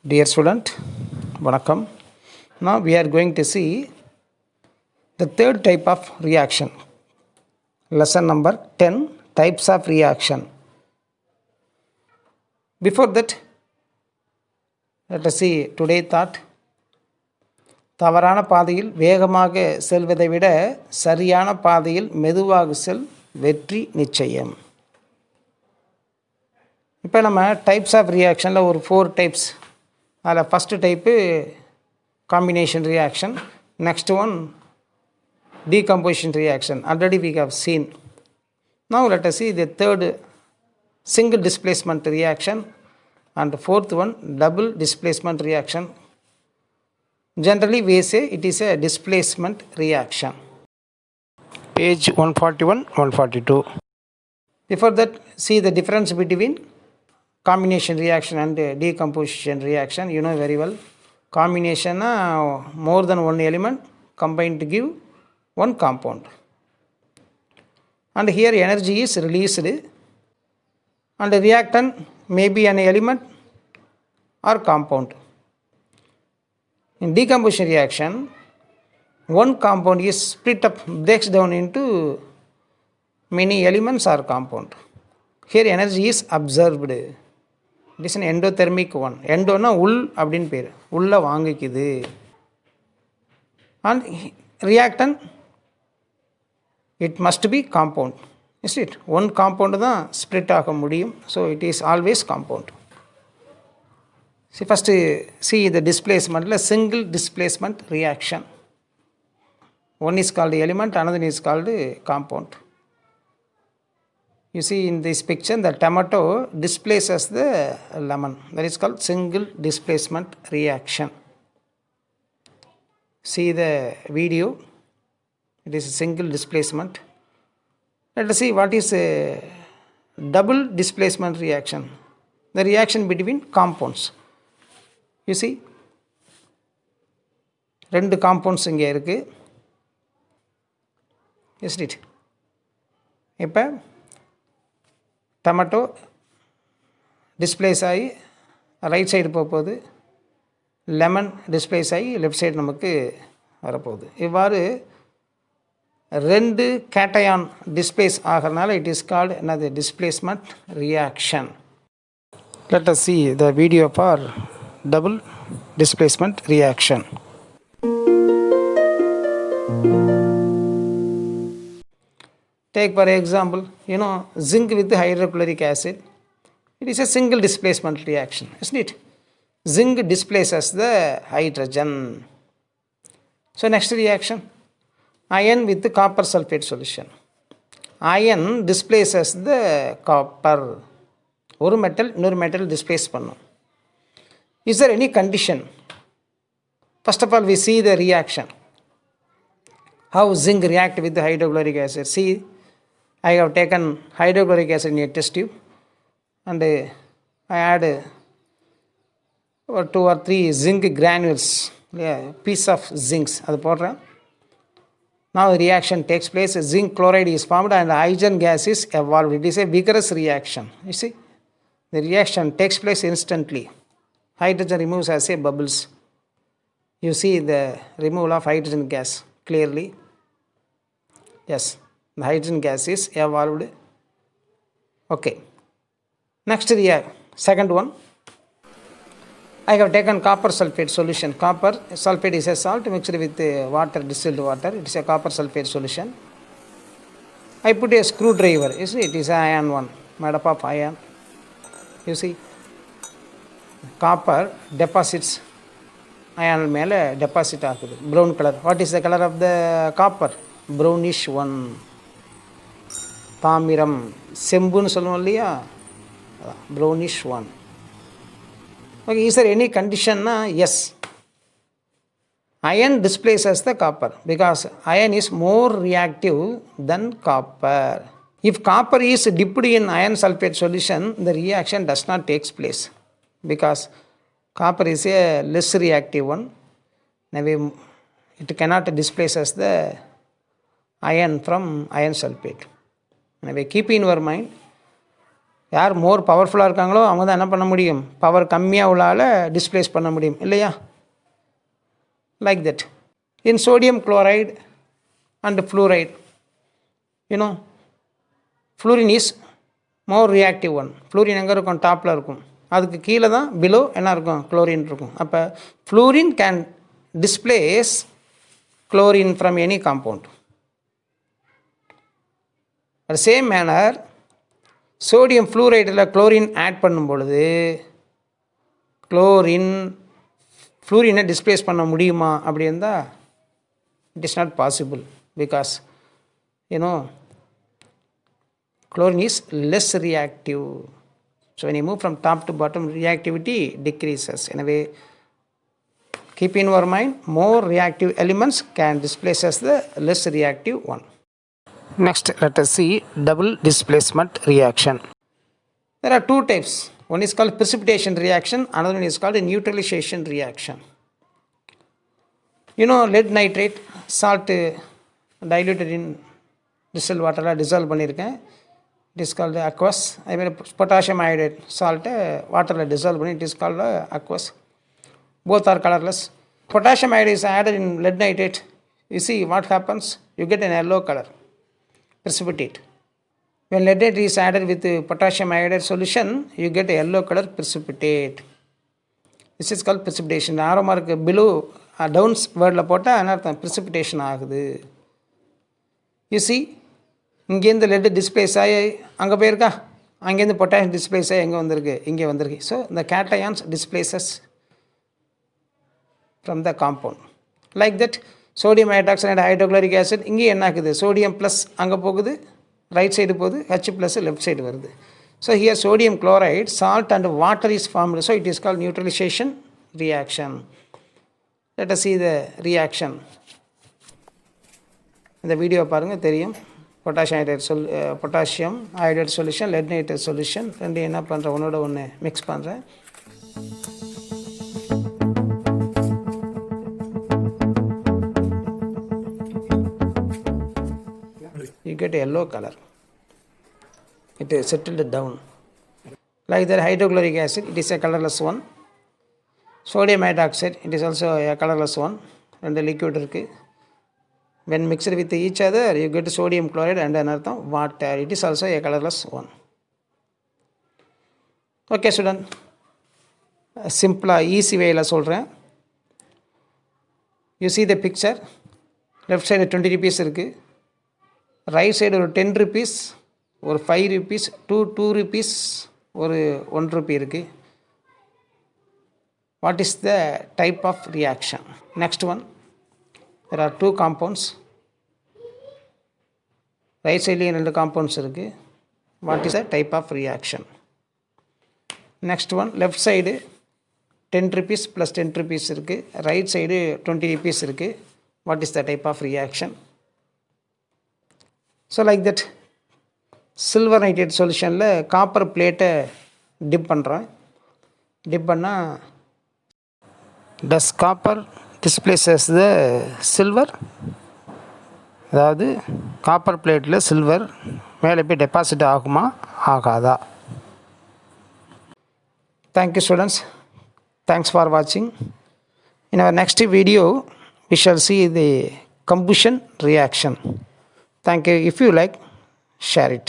Dear student, Vanakkam. Now we are going to see the third type of reaction. Lesson number 10, types of reaction. Before that, let us see today thought. தவறான பாதையில் வேகமாக செல்வதை விட சரியான பாதையில் மெதுவாக செல் வெற்றி நிச்சயம். இப்போ நம்ம டைப்ஸ் ஆஃப் ரியாக்ஷனில் ஒரு 4 டைப்ஸ். அதில் first type combination reaction, next one decomposition reaction. Already we have seen. Now let us see the third single displacement reaction and the fourth one double displacement reaction. Generally we say it is a displacement reaction. Page 141, 142. Before that, see the difference between combination reaction and decomposition reaction. You know very well. Combination more than one element combined to give one compound, and here energy is released, and the reactant may be an element or compound. In decomposition reaction, one compound is split up, breaks down into many elements or compound. Here energy is absorbed. It is an endothermic one. Endo na ull abdin per ulla vaangikkudu, and reactant it must be compound, is it? One compound தான் split ஆக முடியும். So it is always compound. See, first see the displacement, single displacement reaction. One is called element, another is called compound. You see in this picture the tomato displaces the lemon. That is called single displacement reaction. See the video. It is a single displacement. Let us see what is a double displacement reaction. The reaction between compounds. You see, ரெண்டு compounds இங்கே இருக்கு. Is it? இப்போ tomato displays ஆகி right side போகுது, lemon displays ஆகி left side நமக்கு வரப்போகுது. இவ்வாறு ரெண்டு கேட்டயான் டிஸ்பிளேஸ் ஆகிறதுனால இட் இஸ் கால்டு என்னது displacement reaction. Let us see the video for double displacement reaction. Take for example, zinc with hydrochloric acid. It is a single displacement reaction, isn't it? Zinc displaces the hydrogen. So next reaction, iron with the copper sulfate solution. Iron displaces the copper. ஒரு metal இன்னொரு metal displays பண்ணும். Is there any condition? First of all, we see the reaction. How zinc react with the hydrochloric acid. See, I have taken hydrochloric acid in a test tube and I add 2 or 3 zinc granules, piece of zincs. அது போடுறேன். Now the reaction takes place, zinc chloride is formed and hydrogen gas is evolved. It is a vigorous reaction. You see, the reaction takes place instantly. Hydrogen removes as a bubbles. You see the removal of hydrogen gas clearly. Yes, the hydrogen gas is evolved. Okay. Next second one. I have taken copper sulfate solution. Copper sulfate is a salt mixed with water, distilled water. It is a copper sulfate solution. I put a screwdriver. You see, it is an iron one, made up of iron. You see, copper deposits iron மேலே deposit ஆகுது. Brown color. What is the color of the copper? Brownish one. தாமிரம் செம்புன்னு சொல்லுவோம் இல்லையா, brownish one. Okay, is there any condition? Yes. Iron displaces the copper because iron is more reactive than copper. If copper is dipped in iron sulfate solution, the reaction does not take place because copper is a less reactive one. It cannot displace the iron from iron sulfate. Keep in your mind, யார் மோர் பவர்ஃபுல்லாக இருக்காங்களோ அவங்க தான் என்ன பண்ண முடியும், power கம்மியாக உள்ளால displays பண்ண முடியும் இல்லையா. Like that in sodium chloride and fluoride you know fluorine is more reactive one. Fluorine எங்கே இருக்கும், டாப்பில் இருக்கும். அதுக்கு கீழே தான் பிலோ என்ன இருக்கும், குளோரின் இருக்கும். அப்போ fluorine can displace chlorine from any compound. at same manner sodium ஃப்ளூரைடில் குளோரின் ஆட் பண்ணும் பொழுது ஃப்ளூரினை டிஸ்பிளேஸ் பண்ண முடியுமா அப்படி இருந்தால் it is not possible. Because chlorine is less reactive. So when you move from top to bottom, reactivity decreases. Anyway, keep in your mind, more reactive elements can displace as the less reactive one. Next, let us see double displacement reaction. There are two types. One is called precipitation reaction, another one is called a neutralization reaction. Lead nitrate, salt diluted in distilled water, dissolve பண்ணியிருக்கேன். It is called aqueous. I mean potassium iodide salt water dissolve பண்ணி, it is called aqueous. Both are colorless. Potassium iodide is added in lead nitrate. You see what happens? You get an yellow color, precipitate. When lead nitrate is added with potassium iodide solution, you get a yellow color precipitate. This is called precipitation. Arrow mark below downs wordல போட்டால் என்ன precipitation ஆகுது. You see, இங்கேருந்து laddu displays ஆகி அங்கே போயிருக்கா, அங்கேருந்து potassium displays ஆகி எங்கே வந்திருக்கு, இங்கே வந்திருக்கு. ஸோ இந்த cations displeases from the compound. Like that sodium hydroxide and hydrochloric acid இங்கே என்ன ஆகுது, சோடியம் ப்ளஸ் அங்கே போகுது, ரைட் சைடு போகுது, ஹச் ப்ளஸ் லெஃப்ட் சைடு வருது. So here sodium chloride salt and water is formed. So it is called neutralisation reaction. Let us see the reaction. இந்த video பாருங்கள் தெரியும். Potassium iodide solution, let nitrate solution ரெண்டு என்ன பண்ணுறேன், ஒன்றோட ஒன்று mix பண்ணுறேன். You get a yellow color. It is settled down. Like that hydrochloric acid, it is a colorless one. Sodium hydroxide, it is also a colorless one. And the liquid இருக்குது. When mixed with each other, you get sodium chloride and another water. It is also a colorless one. Okay, student. Simple, easy way la சொல்றேன். You see the picture. Left side 20 rupees இருக்கு. Right side ஒரு 10 rupees, ஒரு 5 rupees, 2 rupees, ஒரு 1 rupee இருக்கு. What is the type of reaction? Next one. There are two compounds. Right side ரெண்டு compounds இருக்கு. What is the type of reaction? Next one, left side 10 rupees plus 10 rupees இருக்கு. Right side 20 rupees இருக்கு. What is the type of reaction? So like that, silver nitrate solutionல copper பிளேட்டை dip பண்ணுறோம். Dip பண்ணால் does copper displaces the silver? அதாவது copper பிளேட்டில் silver மேலே போய் டெபாசிட் ஆகுமா ஆகாதா? Thank you students. Thanks for watching. In our next video, we shall see the combustion reaction. Thank you. If you like, share it.